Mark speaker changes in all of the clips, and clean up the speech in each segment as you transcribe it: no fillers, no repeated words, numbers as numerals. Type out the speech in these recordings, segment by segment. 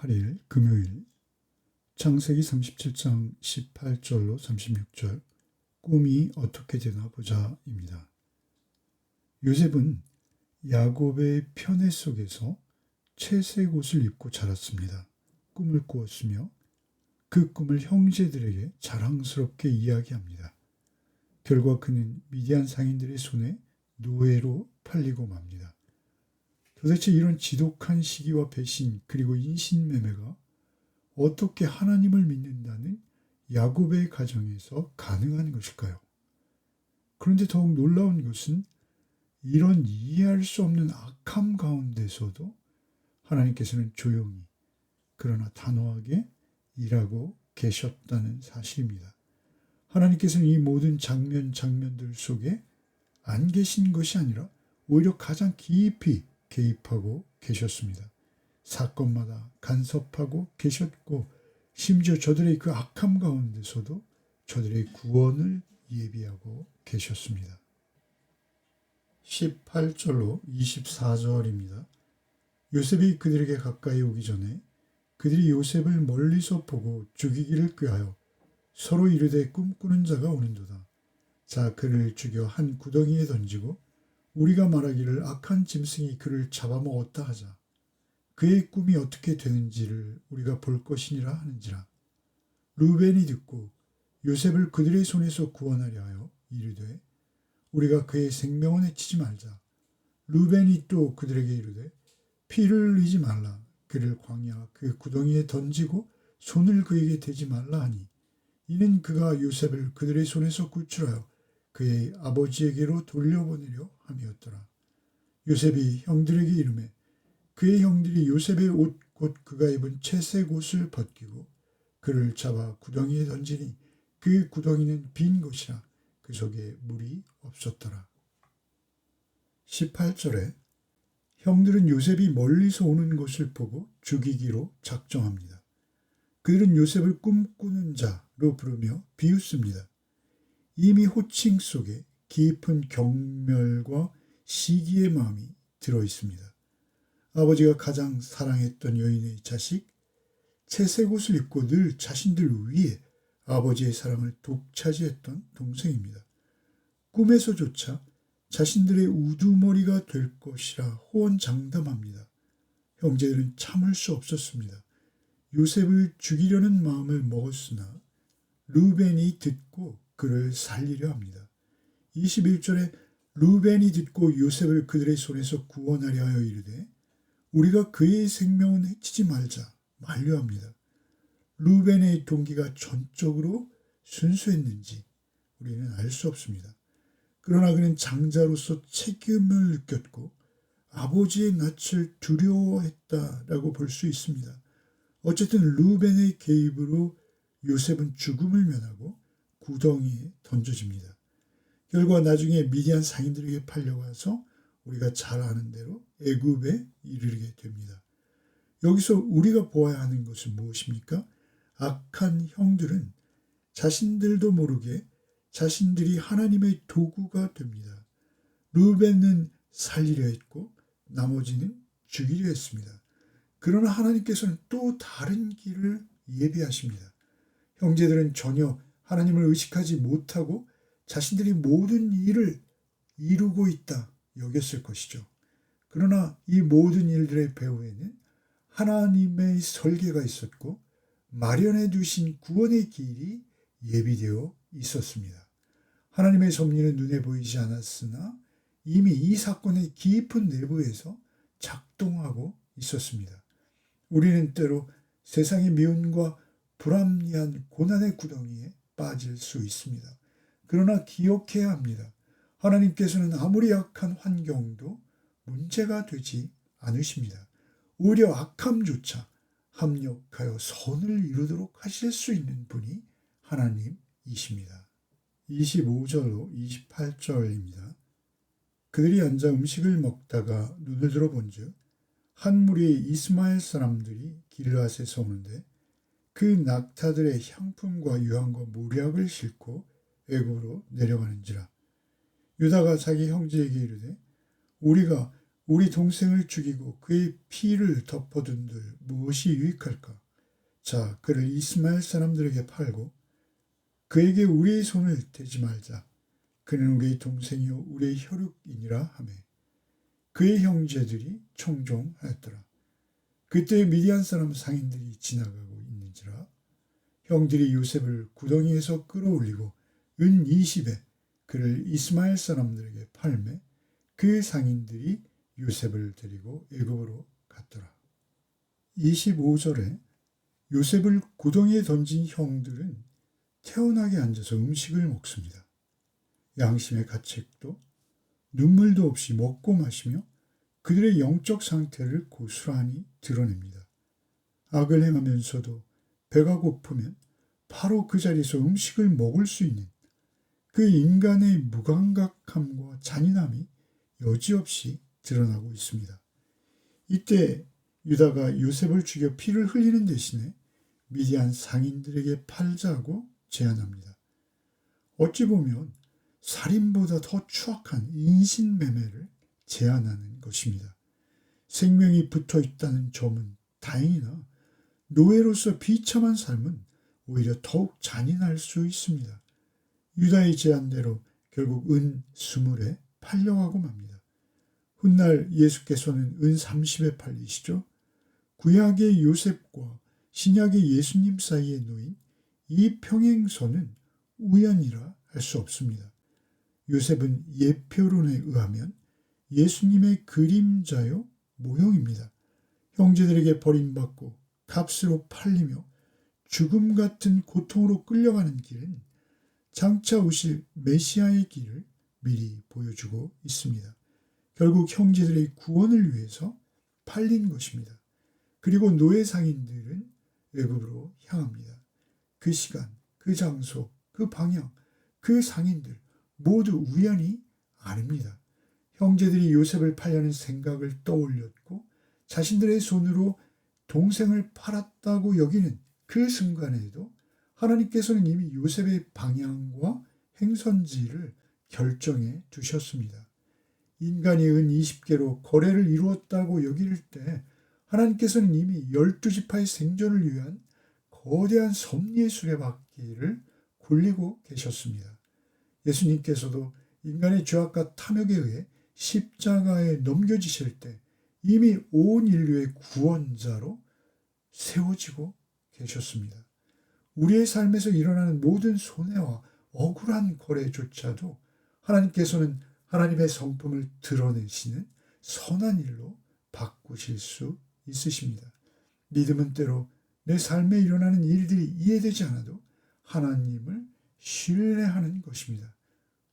Speaker 1: 8일 금요일 창세기 37장 18절로 36절 꿈이 어떻게 되나 보자입니다. 요셉은 야곱의 편애 속에서 채색 옷을 입고 자랐습니다. 꿈을 꾸었으며 그 꿈을 형제들에게 자랑스럽게 이야기합니다. 결과 그는 미디안 상인들의 손에 노예로 팔리고 맙니다. 도대체 이런 지독한 시기와 배신 그리고 인신매매가 어떻게 하나님을 믿는다는 야곱의 가정에서 가능한 것일까요? 그런데 더욱 놀라운 것은 이런 이해할 수 없는 악함 가운데서도 하나님께서는 조용히 그러나 단호하게 일하고 계셨다는 사실입니다. 하나님께서는 이 모든 장면들 속에 안 계신 것이 아니라 오히려 가장 깊이 개입하고 계셨습니다. 사건마다 간섭하고 계셨고 심지어 저들의 그 악함 가운데서도 저들의 구원을 예비하고 계셨습니다. 18절로 24절입니다. 요셉이 그들에게 가까이 오기 전에 그들이 요셉을 멀리서 보고 죽이기를 꾀하여 서로 이르되 꿈꾸는 자가 오는도다. 자, 그를 죽여 한 구덩이에 던지고 우리가 말하기를 악한 짐승이 그를 잡아먹었다 하자. 그의 꿈이 어떻게 되는지를 우리가 볼 것이니라 하는지라. 루벤이 듣고 요셉을 그들의 손에서 구원하려 하여 이르되 우리가 그의 생명을 해치지 말자. 루벤이 또 그들에게 이르되 피를 흘리지 말라. 그를 광야 그 구덩이에 던지고 손을 그에게 대지 말라 하니 이는 그가 요셉을 그들의 손에서 구출하여 그의 아버지에게로 돌려보내려 함이었더라. 요셉이 형들에게 이르매 그의 형들이 요셉의 옷 곧 그가 입은 채색 옷을 벗기고 그를 잡아 구덩이에 던지니 그 구덩이는 빈 곳이라 그 속에 물이 없었더라. 18절에 형들은 요셉이 멀리서 오는 것을 보고 죽이기로 작정합니다. 그들은 요셉을 꿈꾸는 자로 부르며 비웃습니다. 이미 호칭 속에 깊은 경멸과 시기의 마음이 들어있습니다. 아버지가 가장 사랑했던 여인의 자식, 채색 옷을 입고 늘 자신들 위에 아버지의 사랑을 독차지했던 동생입니다. 꿈에서조차 자신들의 우두머리가 될 것이라 호언장담합니다. 형제들은 참을 수 없었습니다. 요셉을 죽이려는 마음을 먹었으나 루벤이 듣고 그를 살리려 합니다. 21절에 루벤이 듣고 요셉을 그들의 손에서 구원하려 하여 이르되 우리가 그의 생명은 해치지 말자 만류합니다. 루벤의 동기가 전적으로 순수했는지 우리는 알 수 없습니다. 그러나 그는 장자로서 책임을 느꼈고 아버지의 낯을 두려워했다라고 볼 수 있습니다. 어쨌든 루벤의 개입으로 요셉은 죽음을 면하고 구덩이에 던져집니다. 결과 나중에 미디안 상인들에게 팔려가서 우리가 잘 아는 대로 애굽에 이르게 됩니다. 여기서 우리가 보아야 하는 것은 무엇입니까? 악한 형들은 자신들도 모르게 자신들이 하나님의 도구가 됩니다. 루벤은 살리려 했고 나머지는 죽이려 했습니다. 그러나 하나님께서는 또 다른 길을 예비하십니다. 형제들은 전혀 하나님을 의식하지 못하고 자신들이 모든 일을 이루고 있다 여겼을 것이죠. 그러나 이 모든 일들의 배후에는 하나님의 설계가 있었고 마련해 두신 구원의 길이 예비되어 있었습니다. 하나님의 섭리는 눈에 보이지 않았으나 이미 이 사건의 깊은 내부에서 작동하고 있었습니다. 우리는 때로 세상의 미움과 불합리한 고난의 구덩이에 빠질 수 있습니다. 그러나 기억해야 합니다. 하나님께서는 아무리 악한 환경도 문제가 되지 않으십니다. 오히려 악함조차 합력하여 선을 이루도록 하실 수 있는 분이 하나님이십니다. 25절로 28절입니다. 그들이 앉아 음식을 먹다가 눈을 들어 본즉 한 무리의 이스마엘 사람들이 길르앗에서 오는데 그 낙타들의 향품과 유황과 모략을 싣고 애굽으로 내려가는지라. 유다가 자기 형제에게 이르되 우리가 우리 동생을 죽이고 그의 피를 덮어둔들 무엇이 유익할까? 자, 그를 이스마엘 사람들에게 팔고 그에게 우리의 손을 대지 말자. 그는 우리의 동생이요 우리의 혈육이니라 하매 그의 형제들이 청종하였더라. 그때 미디안 사람 상인들이 지나가고 있는지라 형들이 요셉을 구덩이에서 끌어올리고 은 20에 그를 이스마엘 사람들에게 팔매 그 상인들이 요셉을 데리고 애굽으로 갔더라. 25절에 요셉을 구덩이에 던진 형들은 태연하게 앉아서 음식을 먹습니다. 양심의 가책도 눈물도 없이 먹고 마시며 그들의 영적 상태를 고스란히 드러냅니다. 악을 행하면서도 배가 고프면 바로 그 자리에서 음식을 먹을 수 있는 그 인간의 무감각함과 잔인함이 여지없이 드러나고 있습니다. 이때 유다가 요셉을 죽여 피를 흘리는 대신에 미디안 상인들에게 팔자고 제안합니다. 어찌 보면 살인보다 더 추악한 인신매매를 제안하는 것입니다. 생명이 붙어 있다는 점은 다행이나 노예로서 비참한 삶은 오히려 더욱 잔인할 수 있습니다. 유다의 제안대로 결국 은 20에 팔려가고 맙니다. 훗날 예수께서는 은 30에 팔리시죠. 구약의 요셉과 신약의 예수님 사이에 놓인 이 평행선은 우연이라 할 수 없습니다. 요셉은 예표론에 의하면 예수님의 그림자요 모형입니다. 형제들에게 버림받고 값으로 팔리며 죽음 같은 고통으로 끌려가는 길은 장차 오실 메시아의 길을 미리 보여주고 있습니다. 결국 형제들의 구원을 위해서 팔린 것입니다. 그리고 노예 상인들은 애굽으로 향합니다. 그 시간, 그 장소, 그 방향, 그 상인들 모두 우연이 아닙니다. 형제들이 요셉을 팔려는 생각을 떠올렸고 자신들의 손으로 동생을 팔았다고 여기는 그 순간에도 하나님께서는 이미 요셉의 방향과 행선지를 결정해 두셨습니다. 인간이 은 20개로 거래를 이루었다고 여길 때 하나님께서는 이미 12지파의 생존을 위한 거대한 섭리의 수레바퀴를 굴리고 계셨습니다. 예수님께서도 인간의 죄악과 탐욕에 의해 십자가에 넘겨지실 때 이미 온 인류의 구원자로 세워지고 계셨습니다. 우리의 삶에서 일어나는 모든 손해와 억울한 거래조차도 하나님께서는 하나님의 성품을 드러내시는 선한 일로 바꾸실 수 있으십니다. 믿음은 때로 내 삶에 일어나는 일들이 이해되지 않아도 하나님을 신뢰하는 것입니다.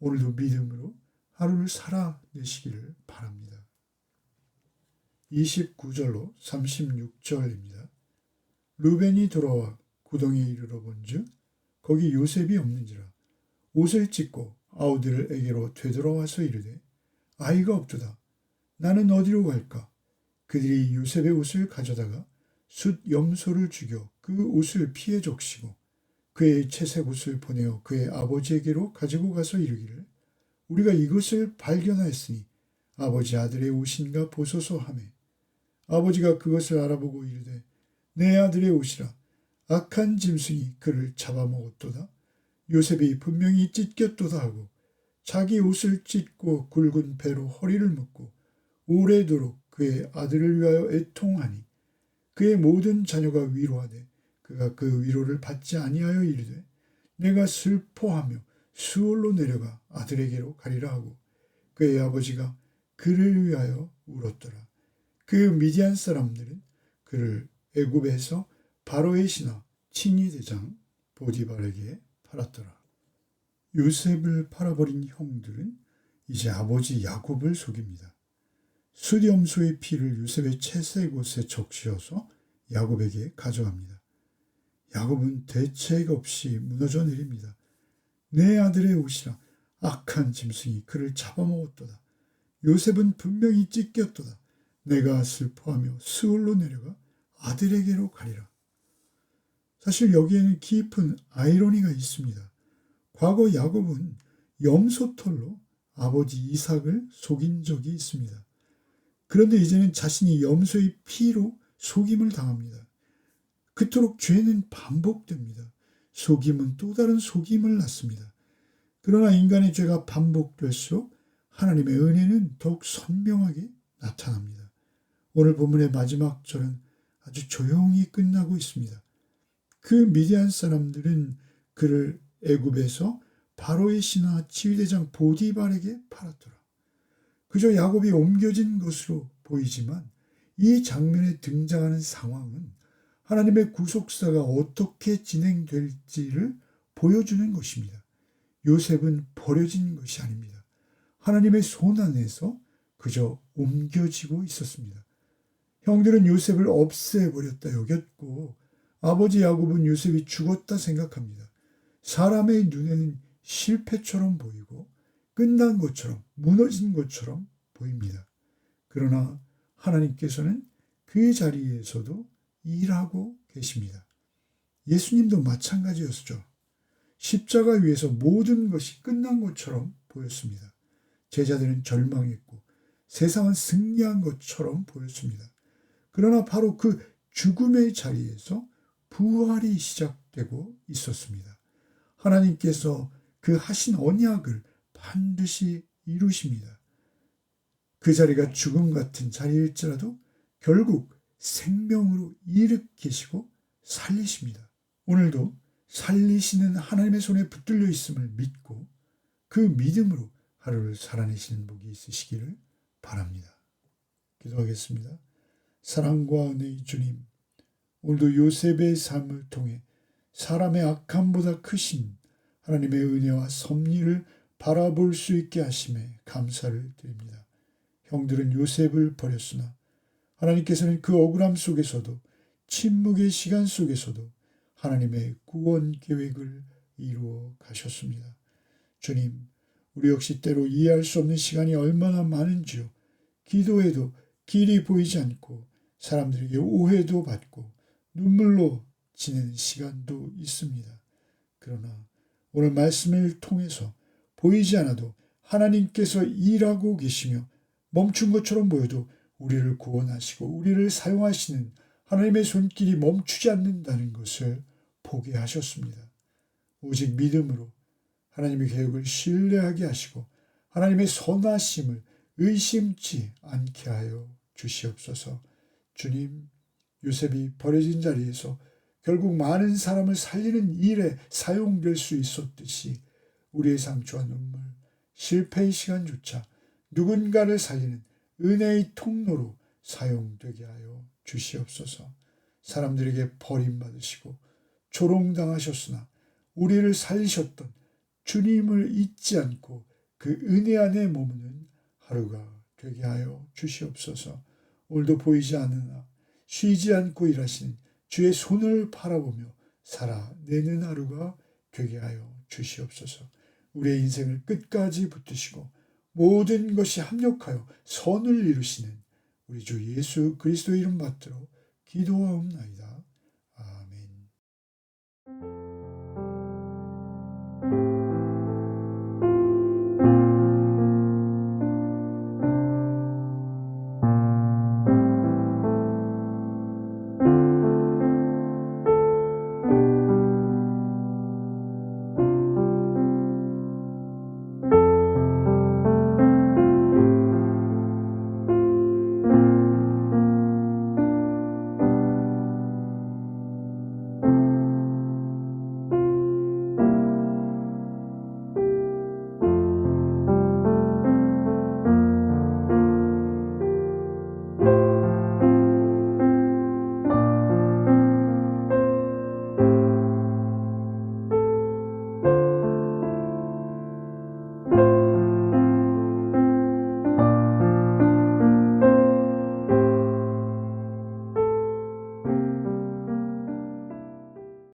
Speaker 1: 오늘도 믿음으로 하루를 살아내시기를 바랍니다. 29절로 36절입니다. 르벤이 돌아와 구덩이에 이르러 본즉 거기 요셉이 없는지라 옷을 찢고 아우들에게로 되돌아와서 이르되 아이가 없도다. 나는 어디로 갈까? 그들이 요셉의 옷을 가져다가 숫 염소를 죽여 그 옷을 피해 적시고 그의 채색 옷을 보내어 그의 아버지에게로 가지고 가서 이르기를 우리가 이것을 발견하였으니 아버지 아들의 옷인가 보소서 하매 아버지가 그것을 알아보고 이르되 내 아들의 옷이라 악한 짐승이 그를 잡아먹었도다. 요셉이 분명히 찢겼도다 하고 자기 옷을 찢고 굵은 배로 허리를 묶고 오래도록 그의 아들을 위하여 애통하니 그의 모든 자녀가 위로하되 그가 그 위로를 받지 아니하여 이르되 내가 슬퍼하며 수월로 내려가 아들에게로 가리라 하고 그의 아버지가 그를 위하여 울었더라. 그 미디안 사람들은 그를 애굽에서 바로의 신하 친위 대장 보디발에게 팔았더라. 요셉을 팔아버린 형들은 이제 아버지 야곱을 속입니다. 숫염소의 피를 요셉의 채색 옷에 적시어서 야곱에게 가져갑니다. 야곱은 대책 없이 무너져 내립니다. 내 아들의 옷이라 악한 짐승이 그를 잡아먹었도다. 요셉은 분명히 찢겼도다. 내가 슬퍼하며 스올로 내려가 아들에게로 가리라. 사실 여기에는 깊은 아이러니가 있습니다. 과거 야곱은 염소털로 아버지 이삭을 속인 적이 있습니다. 그런데 이제는 자신이 염소의 피로 속임을 당합니다. 그토록 죄는 반복됩니다. 속임은 또 다른 속임을 낳습니다. 그러나 인간의 죄가 반복될수록 하나님의 은혜는 더욱 선명하게 나타납니다. 오늘 본문의 마지막 절은 아주 조용히 끝나고 있습니다. 그 미디안 사람들은 그를 애굽에서 바로의 신하 지휘대장 보디발에게 팔았더라. 그저 야곱이 옮겨진 것으로 보이지만 이 장면에 등장하는 상황은 하나님의 구속사가 어떻게 진행될지를 보여주는 것입니다. 요셉은 버려진 것이 아닙니다. 하나님의 손 안에서 그저 옮겨지고 있었습니다. 형들은 요셉을 없애버렸다 여겼고 아버지 야곱은 요셉이 죽었다 생각합니다. 사람의 눈에는 실패처럼 보이고 끝난 것처럼 무너진 것처럼 보입니다. 그러나 하나님께서는 그 자리에서도 일하고 계십니다. 예수님도 마찬가지였죠. 십자가 위에서 모든 것이 끝난 것처럼 보였습니다. 제자들은 절망했고 세상은 승리한 것처럼 보였습니다. 그러나 바로 그 죽음의 자리에서 부활이 시작되고 있었습니다. 하나님께서 그 하신 언약을 반드시 이루십니다. 그 자리가 죽음 같은 자리일지라도 결국 생명으로 일으키시고 살리십니다. 오늘도 살리시는 하나님의 손에 붙들려 있음을 믿고 그 믿음으로 하루를 살아내시는 복이 있으시기를 바랍니다. 기도하겠습니다. 사랑과 은혜의 주님, 오늘도 요셉의 삶을 통해 사람의 악함보다 크신 하나님의 은혜와 섭리를 바라볼 수 있게 하심에 감사를 드립니다. 형들은 요셉을 버렸으나 하나님께서는 그 억울함 속에서도 침묵의 시간 속에서도 하나님의 구원 계획을 이루어 가셨습니다. 주님, 우리 역시 때로 이해할 수 없는 시간이 얼마나 많은지요. 기도해도 길이 보이지 않고 사람들에게 오해도 받고 눈물로 지내는 시간도 있습니다. 그러나 오늘 말씀을 통해서 보이지 않아도 하나님께서 일하고 계시며 멈춘 것처럼 보여도 우리를 구원하시고 우리를 사용하시는 하나님의 손길이 멈추지 않는다는 것을 보게 하셨습니다. 오직 믿음으로 하나님의 계획을 신뢰하게 하시고 하나님의 선하심을 의심치 않게 하여 주시옵소서. 주님, 요셉이 버려진 자리에서 결국 많은 사람을 살리는 일에 사용될 수 있었듯이 우리의 상처와 눈물, 실패의 시간조차 누군가를 살리는 은혜의 통로로 사용되게 하여 주시옵소서. 사람들에게 버림받으시고 조롱당하셨으나 우리를 살리셨던 주님을 잊지 않고 그 은혜 안에 머무는 하루가 되게 하여 주시옵소서. 오늘도 보이지 않으나 쉬지 않고 일하시는 주의 손을 바라보며 살아내는 하루가 되게 하여 주시옵소서. 우리의 인생을 끝까지 붙드시고 모든 것이 합력하여 선을 이루시는 우리 주 예수 그리스도의 이름 받들어 기도하옵나이다.